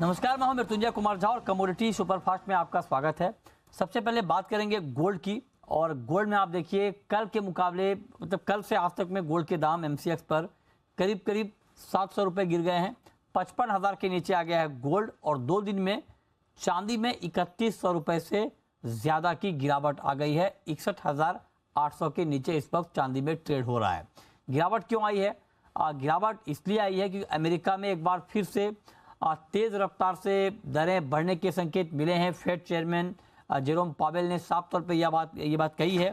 नमस्कार, मैं हूं मृत्युंजय कुमार झा और कमोडिटी सुपरफास्ट में आपका स्वागत है। सबसे पहले बात करेंगे गोल्ड की। और गोल्ड में आप देखिए कल के मुकाबले मतलब कल से आज तक में गोल्ड के दाम एमसीएक्स पर करीब करीब 700 रुपये गिर गए हैं। 55,000 के नीचे आ गया है गोल्ड। और 2 दिन में चांदी में 3100 रुपये से ज़्यादा की गिरावट आ गई है। 61,800 के नीचे इस वक्त चांदी में ट्रेड हो रहा है। गिरावट क्यों आई है? गिरावट इसलिए आई है कि अमेरिका में एक बार फिर से तेज रफ्तार से दरें बढ़ने के संकेत मिले हैं। फेड चेयरमैन जेरोम पावेल ने साफ तौर पर यह बात कही है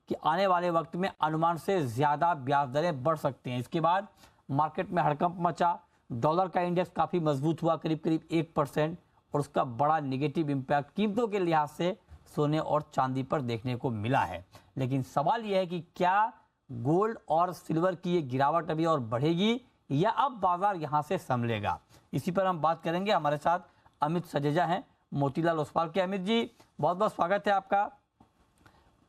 कि आने वाले वक्त में अनुमान से ज़्यादा ब्याज दरें बढ़ सकती हैं। इसके बाद मार्केट में हड़कंप मचा। डॉलर का इंडेक्स काफ़ी मजबूत हुआ, करीब करीब 1%, और उसका बड़ा नेगेटिव इम्पैक्ट कीमतों के लिहाज से सोने और चांदी पर देखने को मिला है। लेकिन सवाल यह है कि क्या गोल्ड और सिल्वर की ये गिरावट अभी और बढ़ेगी या अब बाजार यहां से संभलेगा? इसी पर हम बात करेंगे। हमारे साथ अमित सजेजा हैं मोतीलाल ओसवाल के। अमित जी, बहुत बहुत स्वागत है आपका।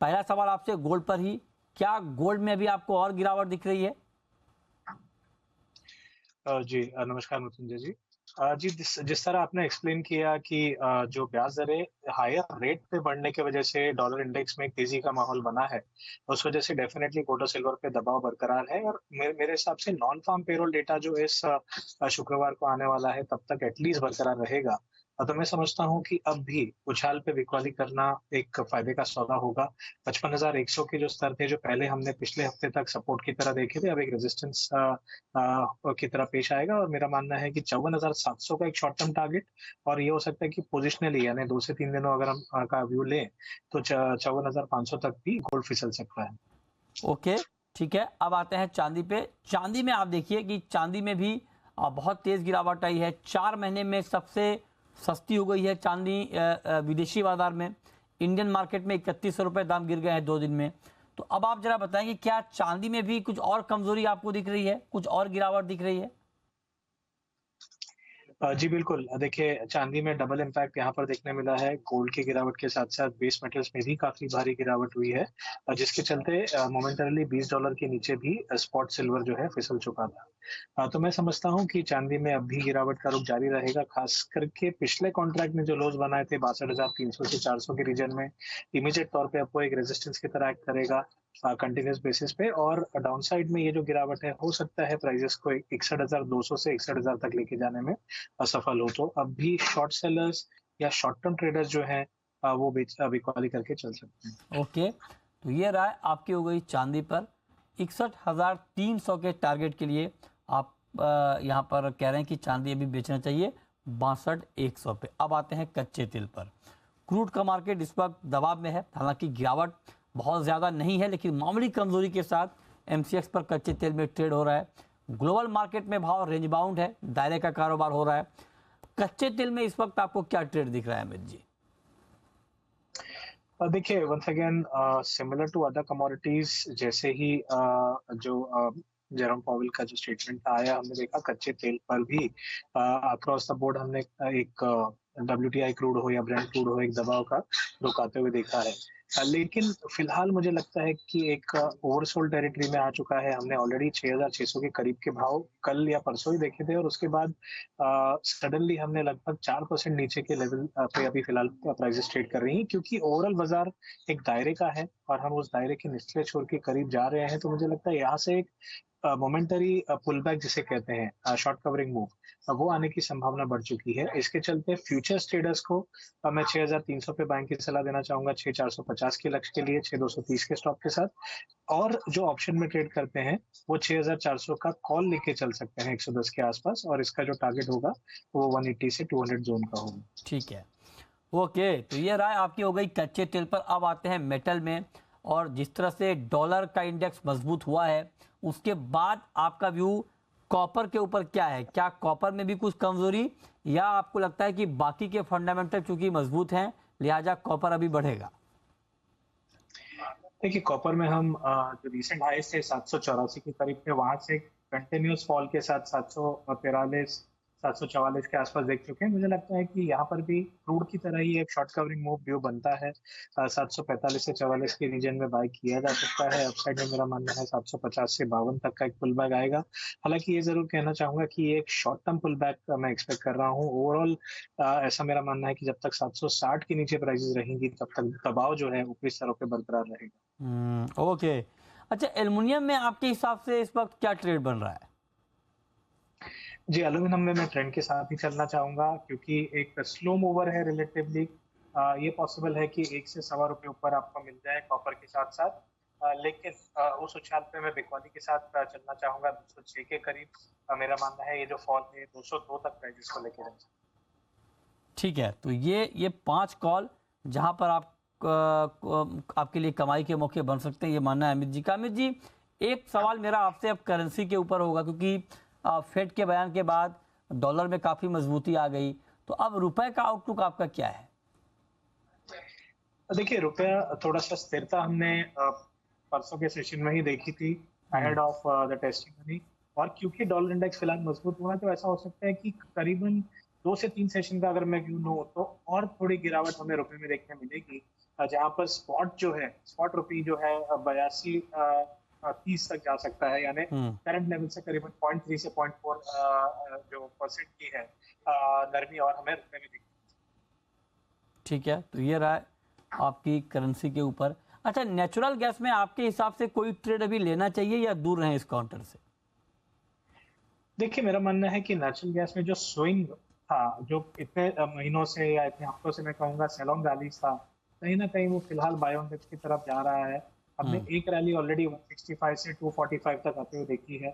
पहला सवाल आपसे गोल्ड पर ही, क्या गोल्ड में अभी आपको और गिरावट दिख रही है? जी नमस्कार मृत्युंजय जी। जी जिस तरह आपने एक्सप्लेन किया कि जो ब्याज दरें हायर रेट पे बढ़ने की वजह से डॉलर इंडेक्स में एक तेजी का माहौल बना है, उस वजह से डेफिनेटली गोल्ड और सिल्वर पे दबाव बरकरार है। और मेरे हिसाब से नॉन फार्म पेरोल डेटा जो इस शुक्रवार को आने वाला है तब तक एटलीस्ट बरकरार रहेगा। तो मैं समझता हूँ कि अब भी उछाल पे बिकवाली करना एक फायदे का सौदा होगा। 55,100 के जो स्तर थे, जो पहले हमने पिछले हफ्ते तक सपोर्ट की तरह देखे थे, अब एक रेजिस्टेंस की तरह पेश आएगा। और मेरा मानना है कि 54,700 का एक शॉर्ट टर्म टारगेट, और ये हो सकता है कि पोजिशनली यानी 2 से 3 दिनों अगर हम का व्यू लें तो 54,500 तक भी गोल्ड फिसल सकता है। ओके, ठीक है। अब आते हैं चांदी पे। चांदी में आप देखिए कि चांदी में भी बहुत तेज गिरावट आई है। 4 महीने में सबसे सस्ती हो गई है चांदी विदेशी बाजार में। इंडियन मार्केट में 3100 रुपये दाम गिर गए हैं 2 दिन में। तो अब आप जरा बताएंगे, क्या चांदी में भी कुछ और कमजोरी आपको दिख रही है, कुछ और गिरावट दिख रही है? जी बिल्कुल। देखिए, चांदी में डबल इम्पैक्ट यहाँ पर देखने मिला है। गोल्ड की गिरावट के साथ-साथ बेस मेटल्स में भी काफ़ी भारी गिरावट हुई है, जिसके चलते मोमेंटरली $20 के नीचे भी स्पॉट सिल्वर जो है फिसल चुका था। तो मैं समझता हूँ कि चांदी में अब भी गिरावट का रुख जारी रहेगा। खास करके पिछले कॉन्ट्रैक्ट में जो लोज बनाए थे 62,300 से 400 के रीजन में, इमीडिएट तौर पे आपको एक रेजिस्टेंस की तरह एक्ट करेगा कंटिन्यूअस बेसिस पे। और डाउनसाइड में ये जो गिरावट है, हो सकता है प्राइसेस को 61,200 से 61,000 तक लेके जाने में असफल हो। तो अब भी शॉर्ट सेलर्स या शॉर्ट टर्म ट्रेडर्स जो हैं वो बिकवाली करके चल सकते हैं। ओके, तो ये राय आपकी हो गई चांदी पर। 61,300 के टारगेट के लिए आप यहाँ पर कह रहे हैं कि चांदी अभी बेचना चाहिए 62,100 पे। अब आते हैं कच्चे तेल पर। क्रूड का मार्केट इस वक्त दबाव में है। हालांकि गिरावट बहुत ज़्यादा नहीं है, लेकिन मामूली कमजोरी के साथ एमसीएक्स पर कच्चे तेल में ट्रेड हो रहा है। ग्लोबल मार्केट में भाव रेंज बाउंड है, दायरे का कारोबार हो रहा है। कच्चे तेल में इस वक्त आपको क्या ट्रेड दिख रहा है अमित जी? देखिए, once again similar to other commodities, जैसे ही जो जेरोम पावेल का जो स्टेटमेंट आया, हमने देखा कच्चे तेल पर भी अक्रॉस द बोर्ड हमने एक WTI क्रूड हो या ब्रेंट क्रूड हो, एक दबाव का रुख आते हुए देखा है। लेकिन फिलहाल मुझे लगता है कि एक ओवरसोल्ड टेरिटरी में आ चुका है। हमने ऑलरेडी 6,600 के करीब के भाव कल या परसों ही देखे थे, और उसके बाद सडनली हमने लगभग 4% नीचे के लेवल पे अभी फिलहाल प्राइसेस ट्रेड कर रही हैं, क्योंकि ओवरऑल बाजार एक दायरे का है और हम उस दायरे के निचले छोर के करीब जा रहे हैं। तो मुझे लगता है यहाँ से एक मोमेंटरी पुल बैक जिसे कहते हैं, शॉर्ट कवरिंग मूव, वो आने की संभावना बढ़ चुकी है। इसके चलते फ्यूचर्स ट्रेडर्स को मैं 6,300 पे बाइंग की सलाह देना चाहूंगा, 6,450 के लक्ष्य के लिए, 6,230 के स्टॉप के साथ। और जो ऑप्शन में ट्रेड करते हैं वो 6,400 का कॉल लेके चल सकते हैं 110 के आसपास, और इसका जो टारगेट होगा वो 180 से 200 जोन का होगा। ठीक है, ओके। तो ये राय आपकी हो गई कच्चे तेल पर। अब आते हैं मेटल में। और जिस तरह से डॉलर का इंडेक्स मजबूत हुआ है, उसके बाद आपका व्यू कॉपर के ऊपर क्या है? क्या कॉपर में भी कुछ कमजोरी, या आपको लगता है कि बाकी के फंडामेंटल चूंकि मजबूत हैं लिहाजा कॉपर अभी बढ़ेगा? देखिए, कॉपर में हम जो रिसेंट हाईस थे 784 के करीब थे, वहां से कंटिन्यूस फॉल के साथ 743 744 के आसपास देख चुके हैं। मुझे लगता है कि यहाँ पर भी क्रूड की तरह ही एक शॉर्ट कवरिंग मूव ड्यू बनता है। 745 से 44 के रीजन में बाय किया जा सकता है। अपसाइड में मेरा मानना है 750 से 52 तक का एक पुल बैक आएगा। हालांकि ये जरूर कहना चाहूंगा कि एक शॉर्ट टर्म पुल बैक मैं एक्सपेक्ट कर रहा हूँ। ओवरऑल ऐसा मेरा मानना है कि जब तक 760 के नीचे प्राइसेस रहेंगी तब तक दबाव जो है ऊपरी स्तरों पे बरकरार रहेगा। ओके। अच्छा, एल्युमिनियम में आपके हिसाब से इस वक्त क्या ट्रेड बन रहा है? जी, एल्यूमीनियम में मैं ट्रेंड के साथ ही चलना चाहूँगा क्योंकि एक स्लो मूवर है रिलेटिवली। ये पॉसिबल है कि 1 से सवा रुपए ऊपर आपको मिल जाए कॉपर के साथ-साथ। लेकिन उस उछाल पे मैं बिकॉनी के साथ चलना चाहूँगा 206 के करीब। मेरा मानना है ये जो फॉल है 202 तक प्राइसेस को लेके जाए। ठीक है, तो ये 5 कॉल जहां पर आप आपके लिए कमाई के मौके बन सकते हैं, ये मानना है अमित जी का। अमित जी, एक सवाल मेरा आपसे अब करेंसी के ऊपर होगा, क्योंकि फेड के बयान के बाद डॉलर में काफ़ी मजबूती आ गई, तो अब रुपए का आउटलुक आपका क्या है? देखिए, रुपया थोड़ा-सा स्थिरता हमने परसों के सेशन में ही देखी थी ahead of the testing money. और क्योंकि डॉलर इंडेक्स फिलहाल मजबूत हुआ है तो ऐसा हो सकता है कि करीबन 2 से 3 सेशन का अगर मैं गिनूँ लूँ तो और थोड़ी गिरावट हमें रुपए में देखने मिलेगी। जहाँ पर स्पॉट रुपये जो है 82 30 तक जा सकता है। यानी करंट लेवल से करीबन 0.3 से 0.4 जो परसेंट की है नरमी और हमें रुपए में दिखती है। ठीक है, तो ये रहा है आपकी करेंसी के ऊपर। अच्छा, नेचुरल गैस में आपके हिसाब से कोई ट्रेड अभी लेना चाहिए या दूर रहें इस काउंटर से? देखिए, मेरा मानना है कि नेचुरल गैस में जो स्विंग था, जो इतने महीनों से या इतने हफ्तों से मैं कहूँगा सेलोंग रैली था, कहीं न कहीं वो फिलहाल बाय ऑन डिप्स की तरफ जा रहा है। हमने एक रैली ऑलरेडी 165 से 245 तक आते हुए देखी है।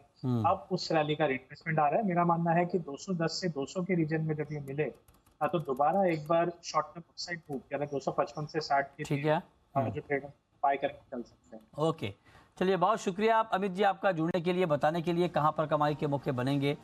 अब उस रैली का रिट्रेसमेंट आ रहा है। मेरा मानना है कि 210 से 200 के रीजन में जब ये मिले तो दोबारा एक बार शॉर्ट टर्म अपसाइड मूव यानी 255 से 60 के ठीक लिए है। जो ट्रेडर बाय करके चल सकते हैं। ओके, चलिए, बहुत शुक्रिया आप अमित जी आपका जुड़ने के लिए, बताने के लिए कहाँ पर कमाई के मौके बनेंगे।